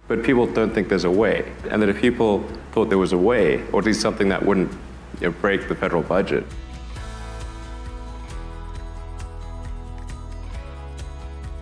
But people don't think there's a way. And that if people thought there was a way, or at least something that wouldn't break the federal budget.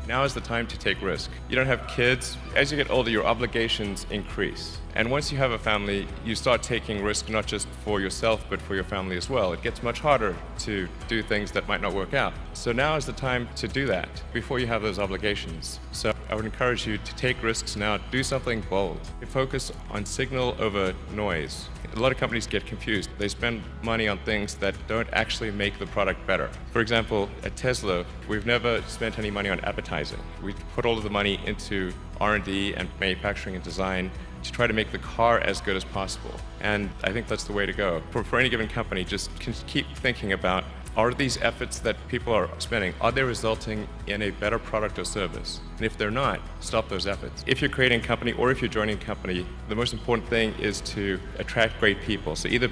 Now is the time to take risk. You don't have kids. As you get older, your obligations increase. And once you have a family, you start taking risk not just for yourself, but for your family as well. It gets much harder to do things that might not work out. So now is the time to do that before you have those obligations. So I would encourage you to take risks now. Do something bold. Focus on signal over noise. A lot of companies get confused. They spend money on things that don't actually make the product better. For example, at Tesla, we've never spent any money on advertising. We put all of the money into R&D and manufacturing and design to try to make the car as good as possible. And I think that's the way to go. For any given company, just keep thinking about, are these efforts that people are spending, are they resulting in a better product or service? And if they're not, stop those efforts. If you're creating a company or if you're joining a company, the most important thing is to attract great people. So either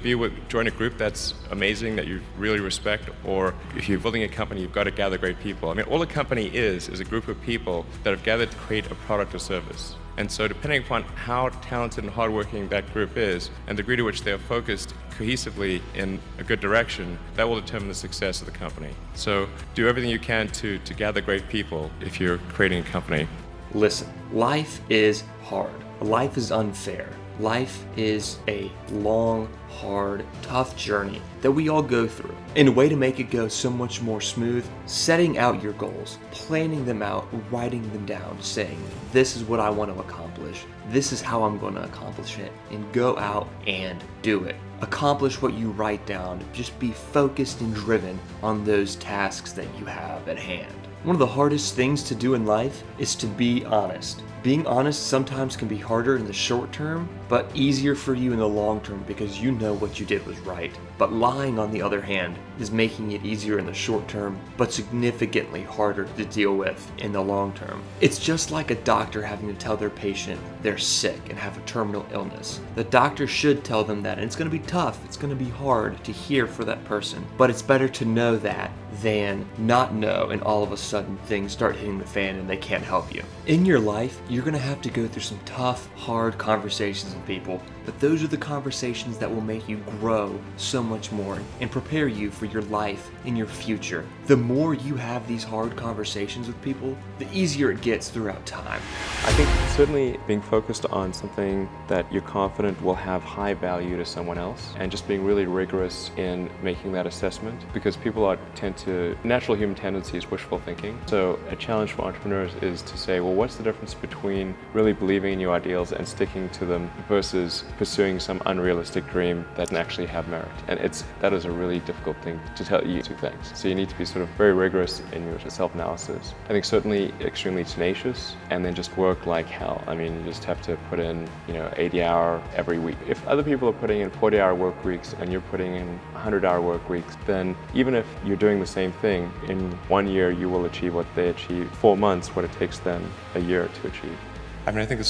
join a group that's amazing, that you really respect, or if you're building a company, you've got to gather great people. I mean, all a company is a group of people that have gathered to create a product or service. And so depending upon how talented and hardworking that group is, and the degree to which they are focused cohesively in a good direction, that will determine the success of the company. So do everything you can to gather great people if you're creating a company. Listen, life is hard. Life is unfair. Life is a long, hard, tough journey that we all go through. And a way to make it go so much more smooth, setting out your goals, planning them out, writing them down, saying, this is what I want to accomplish. This is how I'm going to accomplish it. And go out and do it. Accomplish what you write down. Just be focused and driven on those tasks that you have at hand. One of the hardest things to do in life is to be honest. Being honest sometimes can be harder in the short term, but easier for you in the long term because you know what you did was right. But lying, on the other hand, is making it easier in the short term, but significantly harder to deal with in the long term. It's just like a doctor having to tell their patient they're sick and have a terminal illness. The doctor should tell them that, and it's going to be tough, it's going to be hard to hear for that person, but it's better to know that than not know and all of a sudden things start hitting the fan and they can't help you. In your life, you're going to have to go through some tough, hard conversations with people, but those are the conversations that will make you grow so much more and prepare you for your life and your future. The more you have these hard conversations with people, the easier it gets throughout time. I think certainly being focused on something that you're confident will have high value to someone else, and just being really rigorous in making that assessment, because people tend to, natural human tendency is wishful thinking. So a challenge for entrepreneurs is to say, well, what's the difference between really believing in your ideals and sticking to them versus pursuing some unrealistic dream that can actually have merit? And that is a really difficult thing to tell you two things. So you need to be sort of very rigorous in your self-analysis. I think certainly extremely tenacious, and then just work like hell. I mean, you just have to put in, 80-hour every week. If other people are putting in 40-hour work weeks and you're putting in 100-hour work weeks, then even if you're doing the same thing, in 1 year you will achieve what they achieve, 4 months what it takes them a year to achieve. I mean, I think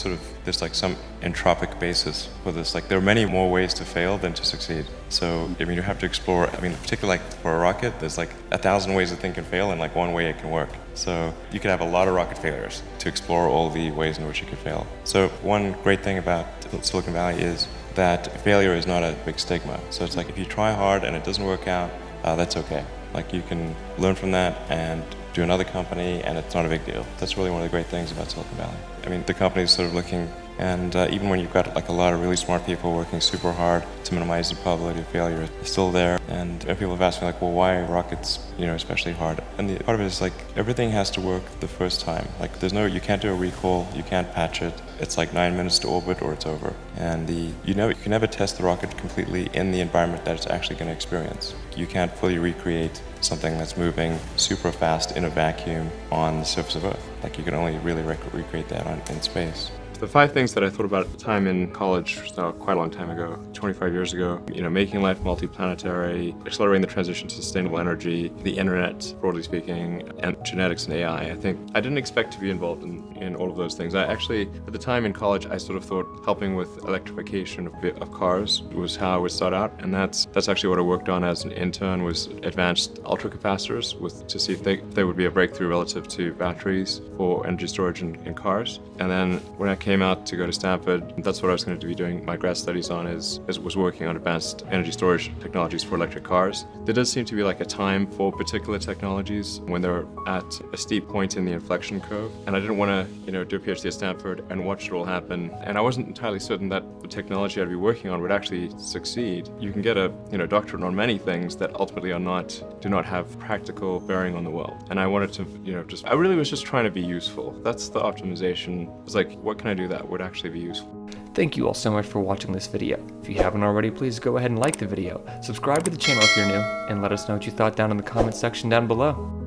there's like some entropic basis for this. Like, there are many more ways to fail than to succeed. So, I mean, you have to explore, particularly like for a rocket, there's like 1,000 ways a thing can fail and like one way it can work. So you could have a lot of rocket failures to explore all the ways in which it could fail. So one great thing about Silicon Valley is that failure is not a big stigma. So it's like, if you try hard and it doesn't work out, that's okay. Like, you can learn from that and do another company, and it's not a big deal. That's really one of the great things about Silicon Valley. I mean, the company's sort of looking, and even when you've got like a lot of really smart people working super hard to minimize the probability of failure, it's still there. And people have asked me like, well, why are rockets, especially hard? And the part of it is like, everything has to work the first time. Like, you can't do a recall, you can't patch it. It's like 9 minutes to orbit or it's over. And you can never test the rocket completely in the environment that it's actually going to experience. You can't fully recreate something that's moving super fast in a vacuum on the surface of Earth. Like, you can only really recreate that in space. The 5 things that I thought about at the time in college, quite a long time ago, 25 years ago, making life multiplanetary, accelerating the transition to sustainable energy, the internet, broadly speaking, and genetics and AI. I think I didn't expect to be involved in all of those things. I actually, at the time in college, I sort of thought helping with electrification of cars was how I would start out, and that's actually what I worked on as an intern, was advanced ultracapacitors to see if they would be a breakthrough relative to batteries for energy storage in cars. And then when I came came out to go to Stanford. That's what I was going to be doing my grad studies on was working on advanced energy storage technologies for electric cars. There does seem to be like a time for particular technologies when they're at a steep point in the inflection curve. And I didn't want to, do a PhD at Stanford and watch it all happen. And I wasn't entirely certain that the technology I'd be working on would actually succeed. You can get a, doctorate on many things that ultimately do not have practical bearing on the world. And I wanted to, I really was just trying to be useful. That's the optimization. It's like, what can I do that would actually be useful? Thank you all so much for watching this video. If you haven't already, please go ahead and like the video, subscribe to the channel if you're new, and let us know what you thought down in the comments section down below.